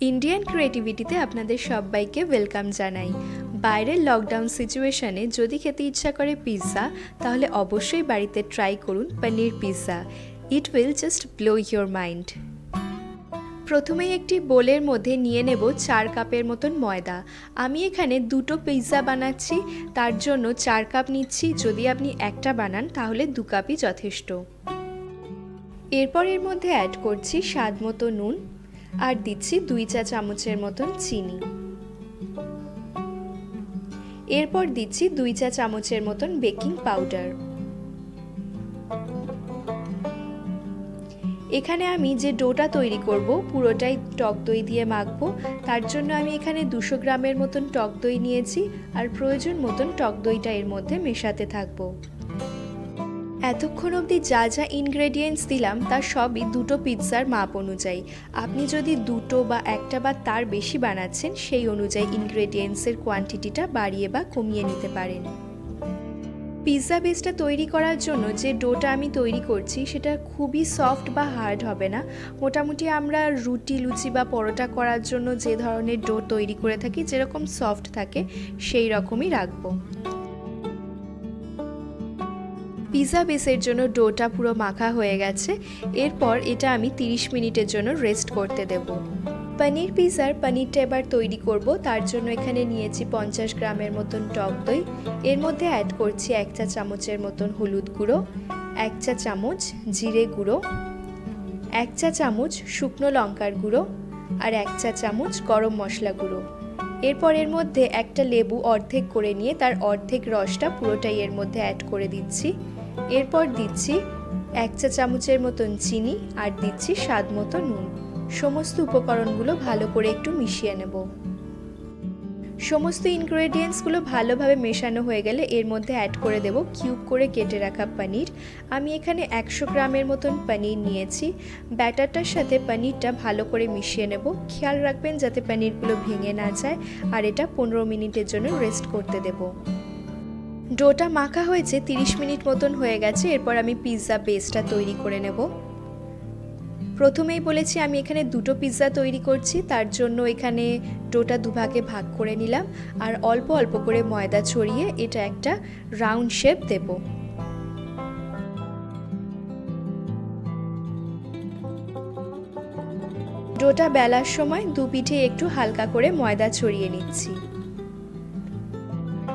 Indian ক্রিয়েটিভিটিতে আপনাদের সবাইকে welcome জানাই। বাইরের লকডাউন সিচুয়েশনে যদি খেতে ইচ্ছা করে পিৎজা, তাহলে অবশ্যই বাড়িতে ট্রাই করুন paneer pizza. It will just blow your mind. প্রথমেই একটি বোলের মধ্যে নিয়ে নেব 4 কাপের মতন ময়দা। আমি এখানে দুটো পিৎজা বানাচ্ছি, তার জন্য 4 কাপ নিচ্ছি। যদি আপনি একটা বানান তাহলে 2 কাপই যথেষ্ট। এরপর এর মধ্যে অ্যাড করছি স্বাদ মতো নুন আর দিচ্ছি 2 চা চামচের মতন চিনি। এরপর দিচ্ছি 2 চা চামচের মতন বেকিং পাউডার। এখানে আমি যে ডোটা তৈরি করব পুরোটাই টক দই দিয়ে মাখবো। তার জন্য আমি এখানে 200 গ্রামের মতন টক দই নিয়েছি আর প্রয়োজন মতন টক দইটা এর মধ্যে মেশাতে থাকবো। এতক্ষণ অবধি যা যা ইনগ্রেডিয়েন্টস দিলাম তার সবই দুটো পিৎজার মাপ অনুযায়ী। আপনি যদি দুটো বা একটা বা তার বেশি বানাচ্ছেন সেই অনুযায়ী ইনগ্রেডিয়েন্টসের কোয়ান্টিটিটা বাড়িয়ে বা কমিয়ে নিতে পারেন। পিৎজা বেসটা তৈরি করার জন্য যে ডোটা আমি তৈরি করছি সেটা খুবই সফট বা হার্ড হবে না। মোটামুটি আমরা রুটি, লুচি বা পরোটা করার জন্য যে ধরনের ডো তৈরি করে থাকি যেরকম সফট থাকে সেই রকমই রাখবো। পিৎজা বেসের জন্য ডোটা পুরো মাখা হয়ে গেছে। এরপর এটা আমি 30 মিনিটের জন্য রেস্ট করতে দেব। পনির পিৎজার পনিরটা এবার তৈরি করব। তার জন্য এখানে নিয়েছি 50 গ্রামের মতন টক দই। এর মধ্যে অ্যাড করছি 1 চা চামচের মতন হলুদ গুঁড়ো, 1 চা চামচ জিরে গুঁড়ো, 1 চা চামচ শুকনো লঙ্কার গুঁড়ো আর 1 চা চামচ গরম মশলা গুঁড়ো। এরপর এর মধ্যে একটা লেবু অর্ধেক করে নিয়ে তার অর্ধেক রসটা পুরোটাই এর মধ্যে অ্যাড করে দিচ্ছি। এরপর দিচ্ছি 1 চা চামচের মতন চিনি আর দিচ্ছি স্বাদ মতো নুন। সমস্ত উপকরণগুলো ভালো করে একটু মিশিয়ে নেব। সমস্ত ইনগ্রেডিয়েন্টসগুলো ভালোভাবে মেশানো হয়ে গেলে এর মধ্যে অ্যাড করে দেব কিউব করে কেটে রাখা পনির। আমি এখানে 100 গ্রামের মতন পনির নিয়েছি। ব্যাটারটার সাথে পনিরটা ভালো করে মিশিয়ে নেব। খেয়াল রাখবেন যাতে পনিরগুলো ভেঙে না যায়। আর এটা 15 মিনিটের জন্য রেস্ট করতে দেব। ডোটা মাখা হয়েছে 30 মিনিট মতন হয়ে গেছে। এরপর আমি পিৎজা বেসটা তৈরি করে নেব। প্রথমেই বলেছি আমি এখানে দুটো পিৎজা তৈরি করছি, তার জন্য এখানে ডোটা দুভাগে ভাগ করে নিলাম আর অল্প অল্প করে ময়দা ছড়িয়ে এটা একটা রাউন্ড শেপ দেব। ডোটা বেলার সময় দু পিঠে একটু হালকা করে ময়দা ছড়িয়ে নিচ্ছি।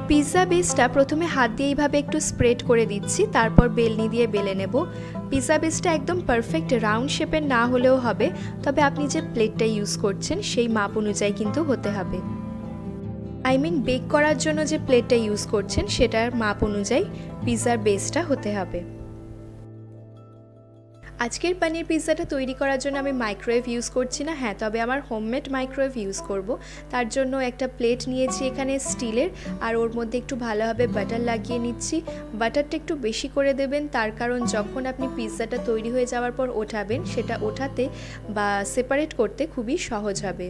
পিৎজা বেসটা প্রথমে হাত দিয়ে এইভাবে একটু স্প্রেড করে দিচ্ছি, তারপর বেলনি দিয়ে বেলে নেব। পিৎজা বেসটা একদম পারফেক্ট রাউন্ড শেপের না হলেও হবে, তবে আপনি যে প্লেটটা ইউজ করছেন সেই মাপ অনুযায়ী কিন্তু হতে হবে। বেক করার জন্য যে প্লেটটা ইউজ করছেন সেটার মাপ অনুযায়ী পিৎজার বেসটা হতে হবে। আজকের পনির পিৎজাটা তৈরি করার জন্য আমি মাইক্রোওয়েভ ইউজ করছি না, তবে আমার হোমমেড মাইক্রোওয়েভ ইউজ করব। তার জন্য একটা প্লেট নিয়েছি এখানে স্টিলের, আর ওর মধ্যে একটু ভালোভাবে বাটার লাগিয়ে নিচ্ছি। বাটারটা একটু বেশি করে দেবেন, তার কারণ যখন আপনি পিৎজাটা তৈরি হয়ে যাওয়ার পর ওঠাবেন সেটা ওঠাতে বা সেপারেট করতে খুবই সহজ হবে।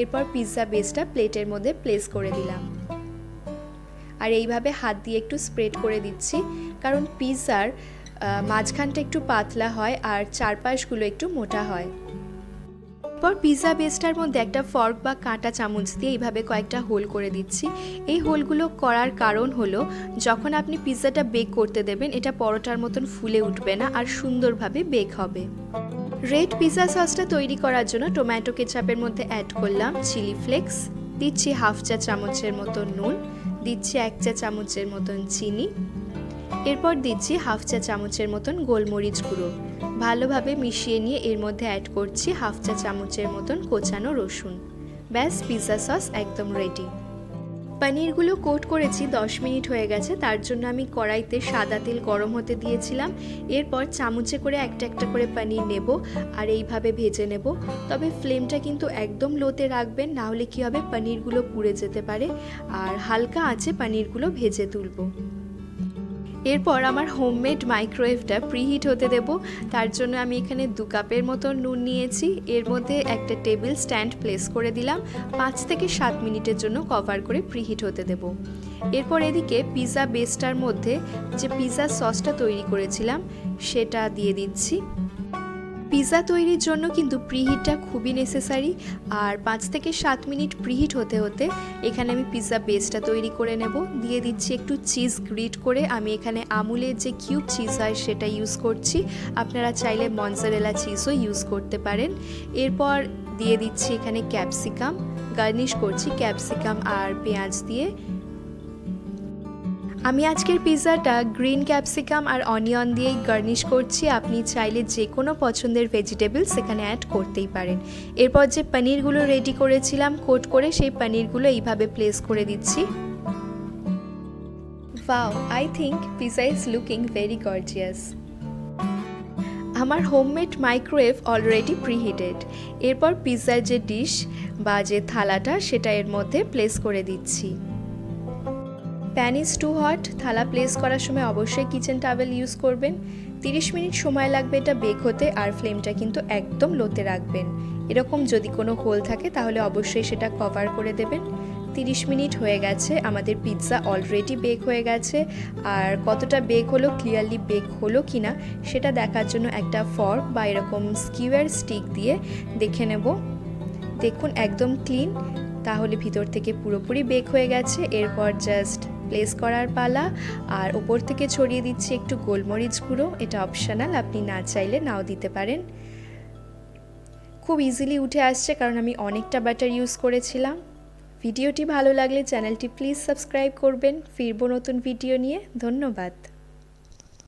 এরপর পিৎজা বেসটা প্লেটের মধ্যে প্লেস করে দিলাম আর এইভাবে হাত দিয়ে একটু স্প্রেড করে দিচ্ছি, কারণ পিৎজার মাঝখানটা একটু পাতলা হয় আর চারপাশগুলো একটু মোটা হয়। এরপর পিৎজা বেসটার মধ্যে একটা ফর্ক বা কাঁটা চামচ দিয়ে এইভাবে কয়েকটা হোল করে দিচ্ছি। এই হোলগুলো করার কারণ হলো যখন আপনি পিৎজাটা বেক করতে দেবেন এটা পরোটার মতন ফুলে উঠবে না আর সুন্দরভাবে বেক হবে। রেড পিৎজা সসটা তৈরি করার জন্য টমেটো কেচাপের মধ্যে অ্যাড করলাম চিলি ফ্লেক্স, দিচ্ছি 1/2 চা চামচের মতন নুন, দিচ্ছি 1 চা চামচের মতন চিনি, এরপর দিচ্ছি 1/2 চা চামচের মতন গোলমরিচ গুঁড়ো। ভালোভাবে মিশিয়ে নিয়ে এর মধ্যে অ্যাড করছি 1/2 চা চামচের মতন কোচানো রসুন। ব্যাস, পিৎজা সস একদম রেডি। পনিরগুলো কোট করেছি 10 মিনিট হয়ে গেছে, তার জন্য আমি কড়াইতে সাদা তেল গরম হতে দিয়েছিলাম। এরপর চামচে করে একটা একটা করে পনির নেব আর এইভাবে ভেজে নেব। তবে ফ্লেমটা কিন্তু একদম লোতে রাখবেন, না হলে কী হবে পনিরগুলো পুড়ে যেতে পারে। আর হালকা আঁচে পনিরগুলো ভেজে তুলব। এরপর আমার হোমমেড মাইক্রোওয়েভটা প্রিহিট হতে দেব। তার জন্য আমি এখানে 2 কাপের মতো নুন নিয়েছি। এর মধ্যে একটা টেবিল স্ট্যান্ড প্লেস করে দিলাম। 5 থেকে 7 মিনিটের জন্য কভার করে প্রিহিট হতে দেব। এরপর এদিকে পিৎজা বেসটার মধ্যে যে পিৎজা সসটা তৈরি করেছিলাম সেটা দিয়ে দিচ্ছি। পিৎজা তৈরির জন্য কিন্তু প্রিহিটটা খুবই নেসেসারি, আর 5 থেকে 7 মিনিট প্রিহিট হতে হতে এখানে আমি পিৎজা বেসটা তৈরি করে নেব। দিয়ে দিচ্ছি একটু চিজ গ্রিট করে, আমি এখানে আমুলের যে কিউব চিজ হয় সেটা ইউজ করছি, আপনারা চাইলে মঞ্জারেলা চিজও ইউজ করতে পারেন। এরপর দিয়ে দিচ্ছি এখানে ক্যাপসিকাম, গার্নিশ করছি ক্যাপসিকাম আর পেঁয়াজ দিয়ে। আমি আজকের পিৎজাটা গ্রিন ক্যাপসিকাম আর অনিয়ন দিয়েই গার্নিশ করছি, আপনি চাইলে যে কোনো পছন্দের ভেজিটেবলস এখানে অ্যাড করতেই পারেন। এরপর যে পনিরগুলো রেডি করেছিলাম কোট করে, সেই পনিরগুলো এইভাবে প্লেস করে দিচ্ছি। Wow, I think pizza is looking very gorgeous. আমার হোমমেড মাইক্রোওয়েভ অলরেডি প্রিহিটেড। এরপর পিৎজার যে ডিশ বা যে থালাটা সেটা এর মধ্যে প্লেস করে দিচ্ছি। প্যান ইজ টু হট, থালা প্লেস করার সময় অবশ্যই কিচেন টাওয়েল ইউজ করবেন। 30 মিনিট সময় লাগবে এটা বেক হতে, আর ফ্লেমটা কিন্তু একদম লোতে রাখবেন। এরকম যদি কোনো হোল থাকে তাহলে অবশ্যই সেটা কভার করে দেবেন। 30 মিনিট হয়ে গেছে, আমাদের পিৎজা অলরেডি বেক হয়ে গেছে। আর কতটা বেক হলো, ক্লিয়ারলি বেক হলো কি না সেটা দেখার জন্য একটা ফর্ক বা এরকম স্কিওয়ার স্টিক দিয়ে দেখে নেব। দেখুন একদম ক্লিন, তাহলে ভিতর থেকে পুরোপুরি বেক হয়ে গেছে। এরপর জাস্ট প্লেস করার পালা, আর ওপর থেকে ছড়িয়ে দিচ্ছি একটু গোলমরিচ গুঁড়ো, এটা অপশনাল, আপনি না চাইলে নাও দিতে পারেন। খুব ইজিলি উঠে আসছে কারণ আমি অনেকটা বাটার ইউজ করেছিলাম। ভিডিওটি ভালো লাগলে চ্যানেলটি প্লিজ সাবস্ক্রাইব করবেন। ফিরবো নতুন ভিডিও নিয়ে। ধন্যবাদ।